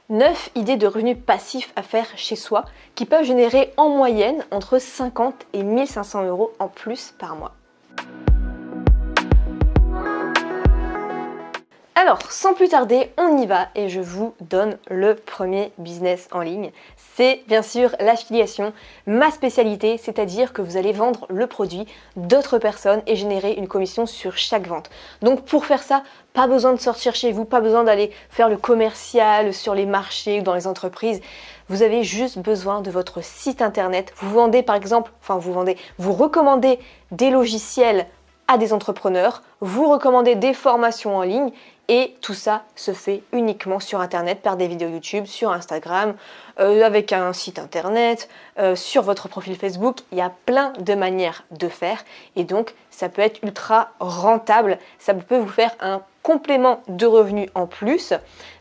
9 idées de revenus passifs à faire chez soi qui peuvent générer en moyenne entre 50 et 1500 € en plus par mois. Alors, sans plus tarder, on y va et je vous donne le premier business en ligne. C'est bien sûr l'affiliation, ma spécialité, c'est-à-dire que vous allez vendre le produit d'autres personnes et générer une commission sur chaque vente. Donc pour faire ça, pas besoin de sortir chez vous, pas besoin d'aller faire le commercial sur les marchés ou dans les entreprises. Vous avez juste besoin de votre site internet. Vous vendez par exemple, vous recommandez des logiciels à des entrepreneurs, vous recommandez des formations en ligne et tout ça se fait uniquement sur internet par des vidéos YouTube, sur Instagram, avec un site internet, sur votre profil Facebook. Il y a plein de manières de faire et donc ça peut être ultra rentable, ça peut vous faire un complément de revenus en plus.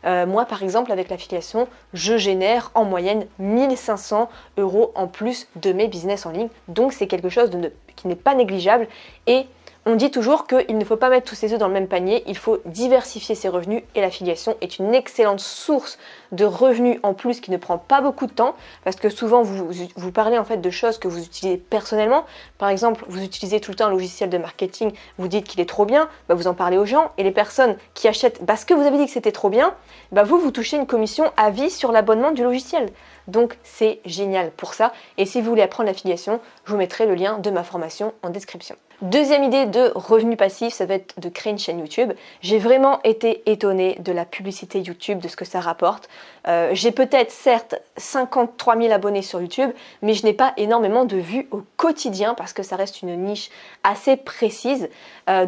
Moi par exemple avec l'affiliation, je génère en moyenne 1500 € en plus de mes business en ligne, donc c'est quelque chose qui n'est pas négligeable et on dit toujours qu'il ne faut pas mettre tous ses œufs dans le même panier, il faut diversifier ses revenus et l'affiliation est une excellente source de revenus en plus qui ne prend pas beaucoup de temps parce que souvent vous parlez en fait de choses que vous utilisez personnellement. Par exemple, vous utilisez tout le temps un logiciel de marketing, vous dites qu'il est trop bien, vous en parlez aux gens et les personnes qui achètent parce que vous avez dit que c'était trop bien, vous touchez une commission à vie sur l'abonnement du logiciel. Donc c'est génial pour ça et si vous voulez apprendre l'affiliation, je vous mettrai le lien de ma formation en description. Deuxième idée de revenus passifs, ça va être de créer une chaîne YouTube. J'ai vraiment été étonnée de la publicité YouTube, de ce que ça rapporte. J'ai peut-être certes 53 000 abonnés sur YouTube, mais je n'ai pas énormément de vues au quotidien parce que ça reste une niche assez précise.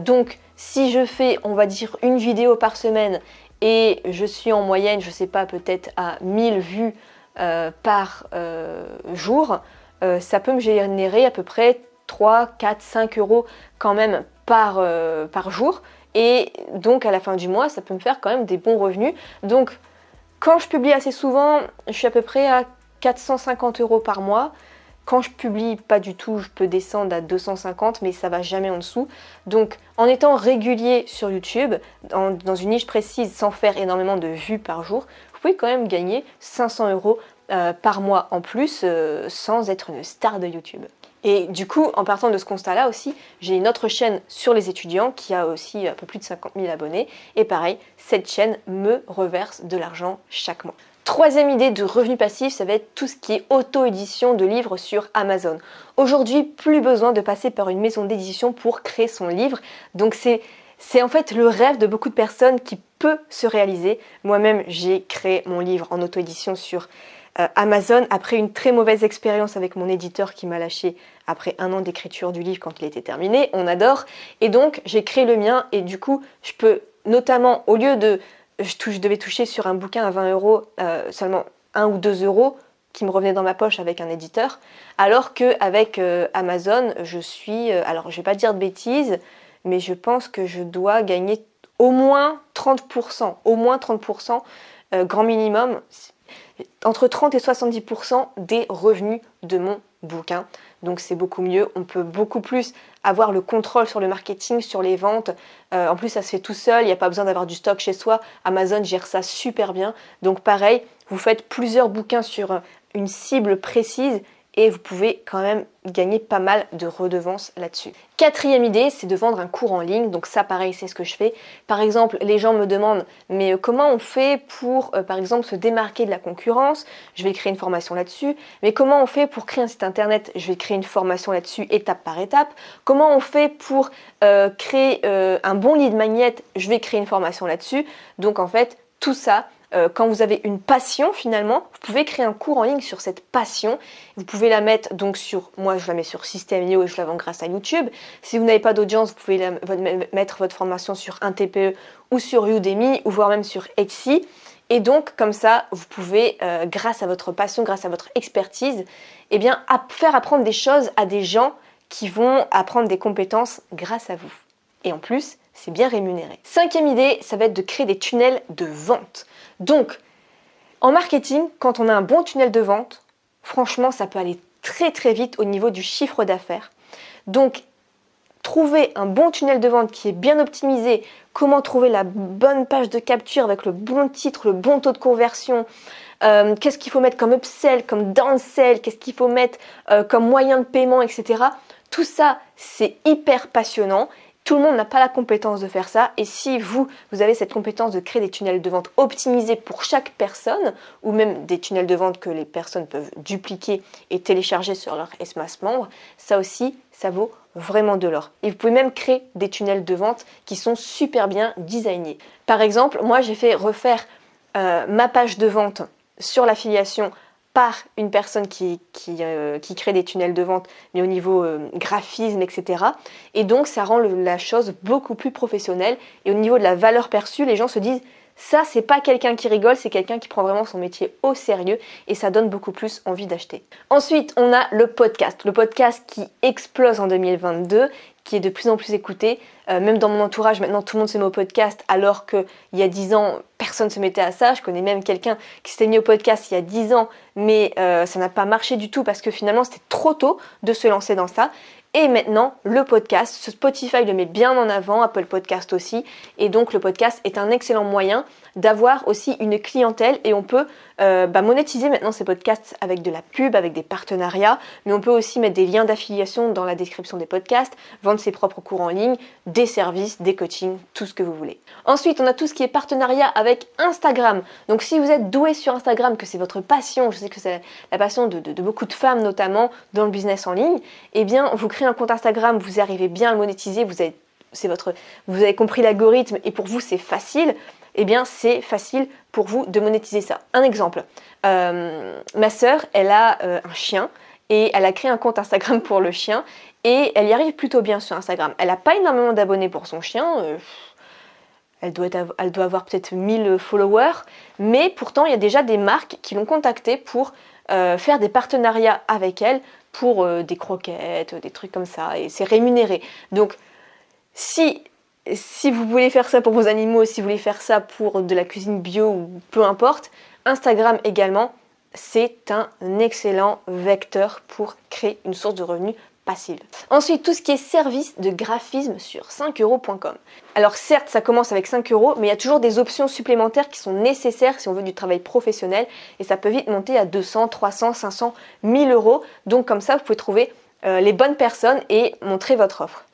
Donc si je fais, on va dire, une vidéo par semaine et je suis en moyenne, je sais pas, peut-être à 1000 vues par jour, ça peut me générer à peu près 3, 4, 5 € quand même par jour et donc à la fin du mois ça peut me faire quand même des bons revenus. Donc quand je publie assez souvent, je suis à peu près à 450 € par mois. Quand je publie pas du tout, je peux descendre à 250 mais ça va jamais en dessous. Donc en étant régulier sur YouTube, dans une niche précise sans faire énormément de vues par jour, vous pouvez quand même gagner 500 € par mois en plus sans être une star de YouTube. Et du coup, en partant de ce constat-là aussi, j'ai une autre chaîne sur les étudiants qui a aussi un peu plus de 50 000 abonnés. Et pareil, cette chaîne me reverse de l'argent chaque mois. Troisième idée de revenus passifs, ça va être tout ce qui est auto-édition de livres sur Amazon. Aujourd'hui, plus besoin de passer par une maison d'édition pour créer son livre. Donc c'est en fait le rêve de beaucoup de personnes qui peut se réaliser. Moi-même, j'ai créé mon livre en auto-édition sur Amazon après une très mauvaise expérience avec mon éditeur qui m'a lâché après 1 an d'écriture du livre quand il était terminé. On adore. Et donc, j'ai créé le mien et du coup, je peux notamment, au lieu de... Je devais toucher sur un bouquin à 20 € seulement 1 ou 2 € qui me revenaient dans ma poche avec un éditeur. Alors qu'avec Amazon, je suis... alors, je vais pas dire de bêtises, mais je pense que je dois gagner au moins 30%. Au moins 30%, grand minimum. Entre 30 et 70% des revenus de mon bouquin. Donc c'est beaucoup mieux, on peut beaucoup plus avoir le contrôle sur le marketing, sur les ventes. En plus ça se fait tout seul, il n'y a pas besoin d'avoir du stock chez soi. Amazon gère ça super bien. Donc pareil, vous faites plusieurs bouquins sur une cible précise et vous pouvez quand même gagner pas mal de redevances là-dessus. Quatrième idée, c'est de vendre un cours en ligne. Donc ça, pareil, c'est ce que je fais. Par exemple, les gens me demandent, mais comment on fait pour, par exemple, se démarquer de la concurrence? Je vais créer une formation là-dessus. Mais comment on fait pour créer un site internet? Je vais créer une formation là-dessus, étape par étape. Comment on fait pour créer un bon lead magnet? Je vais créer une formation là-dessus. Donc en fait, tout ça, quand vous avez une passion finalement, vous pouvez créer un cours en ligne sur cette passion. Vous pouvez la mettre donc sur, moi je la mets sur System.io et je la vends grâce à YouTube. Si vous n'avez pas d'audience, vous pouvez mettre votre formation sur un TPE ou sur Udemy ou voire même sur Etsy. Et donc comme ça, vous pouvez, grâce à votre passion, grâce à votre expertise, eh bien, faire apprendre des choses à des gens qui vont apprendre des compétences grâce à vous. Et en plus, c'est bien rémunéré. Cinquième idée, ça va être de créer des tunnels de vente. Donc, en marketing, quand on a un bon tunnel de vente, franchement, ça peut aller très très vite au niveau du chiffre d'affaires. Donc, trouver un bon tunnel de vente qui est bien optimisé, comment trouver la bonne page de capture avec le bon titre, le bon taux de conversion, qu'est-ce qu'il faut mettre comme upsell, comme downsell, qu'est-ce qu'il faut mettre comme moyen de paiement, etc. Tout ça, c'est hyper passionnant. Tout le monde n'a pas la compétence de faire ça et si vous avez cette compétence de créer des tunnels de vente optimisés pour chaque personne ou même des tunnels de vente que les personnes peuvent dupliquer et télécharger sur leur espace membre, ça aussi, ça vaut vraiment de l'or. Et vous pouvez même créer des tunnels de vente qui sont super bien designés. Par exemple, moi j'ai fait refaire ma page de vente sur l'affiliation par une personne qui crée des tunnels de vente, mais au niveau graphisme, etc. Et donc, ça rend la chose beaucoup plus professionnelle. Et au niveau de la valeur perçue, les gens se disent « ça, c'est pas quelqu'un qui rigole, c'est quelqu'un qui prend vraiment son métier au sérieux. » Et ça donne beaucoup plus envie d'acheter. Ensuite, on a le podcast. Le podcast qui explose en 2022, qui est de plus en plus écouté. Même dans mon entourage, maintenant, tout le monde se met au podcast, alors qu'il y a 10 ans, personne ne se mettait à ça. Je connais même quelqu'un qui s'était mis au podcast il y a 10 ans, mais ça n'a pas marché du tout parce que finalement, c'était trop tôt de se lancer dans ça. Et maintenant, le podcast, Spotify le met bien en avant, Apple Podcast aussi. Et donc, le podcast est un excellent moyen d'avoir aussi une clientèle et on peut monétiser maintenant ces podcasts avec de la pub, avec des partenariats. Mais on peut aussi mettre des liens d'affiliation dans la description des podcasts, vendre ses propres cours en ligne, des services, des coachings, tout ce que vous voulez. Ensuite, on a tout ce qui est partenariat avec Instagram. Donc, si vous êtes doué sur Instagram, que c'est votre passion, je sais que c'est la passion de beaucoup de femmes notamment dans le business en ligne, eh bien, vous créez un compte Instagram, vous arrivez bien à le monétiser, vous avez compris l'algorithme et pour vous c'est facile, eh bien c'est facile pour vous de monétiser ça. Un exemple, ma sœur, elle a un chien et elle a créé un compte Instagram pour le chien et elle y arrive plutôt bien sur Instagram. Elle n'a pas énormément d'abonnés pour son chien, elle doit avoir peut-être 1000 followers, mais pourtant il y a déjà des marques qui l'ont contactée pour faire des partenariats avec elle pour des croquettes, des trucs comme ça, et c'est rémunéré. Donc, si vous voulez faire ça pour vos animaux, si vous voulez faire ça pour de la cuisine bio ou peu importe, Instagram également, c'est un excellent vecteur pour créer une source de revenus passive. Ensuite, tout ce qui est service de graphisme sur 5euros.com. Alors certes, ça commence avec 5 euros, mais il y a toujours des options supplémentaires qui sont nécessaires si on veut du travail professionnel et ça peut vite monter à 200, 300, 500, 1000 euros. Donc comme ça, vous pouvez trouver les bonnes personnes et montrer votre offre.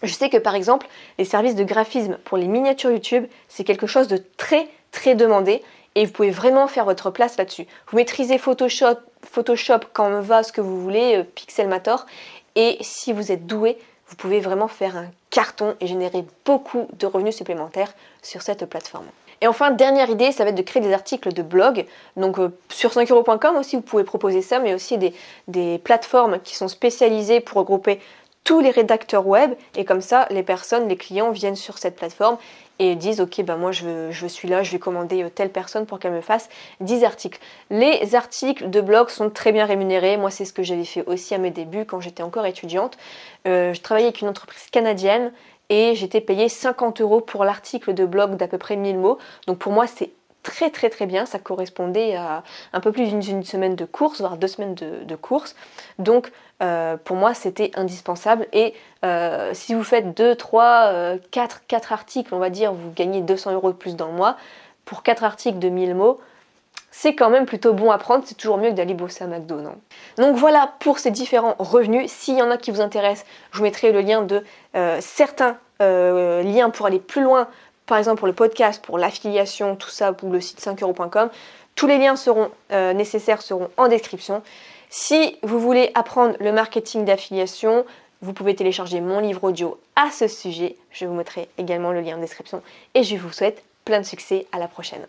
Je sais que par exemple, les services de graphisme pour les miniatures YouTube, c'est quelque chose de très très demandé et vous pouvez vraiment faire votre place là-dessus. Vous maîtrisez Photoshop, Canva, ce que vous voulez, Pixelmator, et si vous êtes doué, vous pouvez vraiment faire un carton et générer beaucoup de revenus supplémentaires sur cette plateforme. Et enfin, dernière idée, ça va être de créer des articles de blog. Donc sur 5euros.com aussi, vous pouvez proposer ça, mais aussi des plateformes qui sont spécialisées pour regrouper tous les rédacteurs web. Et comme ça, les clients viennent sur cette plateforme et disent ok, moi je suis là, je vais commander telle personne pour qu'elle me fasse 10 articles. Les articles de blog sont très bien rémunérés. Moi, c'est ce que j'avais fait aussi à mes débuts quand j'étais encore étudiante. Je travaillais avec une entreprise canadienne et j'étais payée 50 euros pour l'article de blog d'à peu près 1000 mots. Donc pour moi, c'est très très très bien. Ça correspondait à un peu plus d'une semaine de course, voire 2 semaines de course. Donc pour moi, c'était indispensable. Et si vous faites 2, 3, 4 articles, on va dire, vous gagnez 200 euros de plus dans le mois. Pour 4 articles de 1000 mots, c'est quand même plutôt bon à prendre, c'est toujours mieux que d'aller bosser à McDo, non? Donc voilà pour ces différents revenus. S'il y en a qui vous intéressent, je vous mettrai le lien de certains liens pour aller plus loin, par exemple pour le podcast, pour l'affiliation, tout ça, pour le site 5euros.com. Tous les liens nécessaires seront en description. Si vous voulez apprendre le marketing d'affiliation, vous pouvez télécharger mon livre audio à ce sujet. Je vous mettrai également le lien en description et je vous souhaite plein de succès. À la prochaine.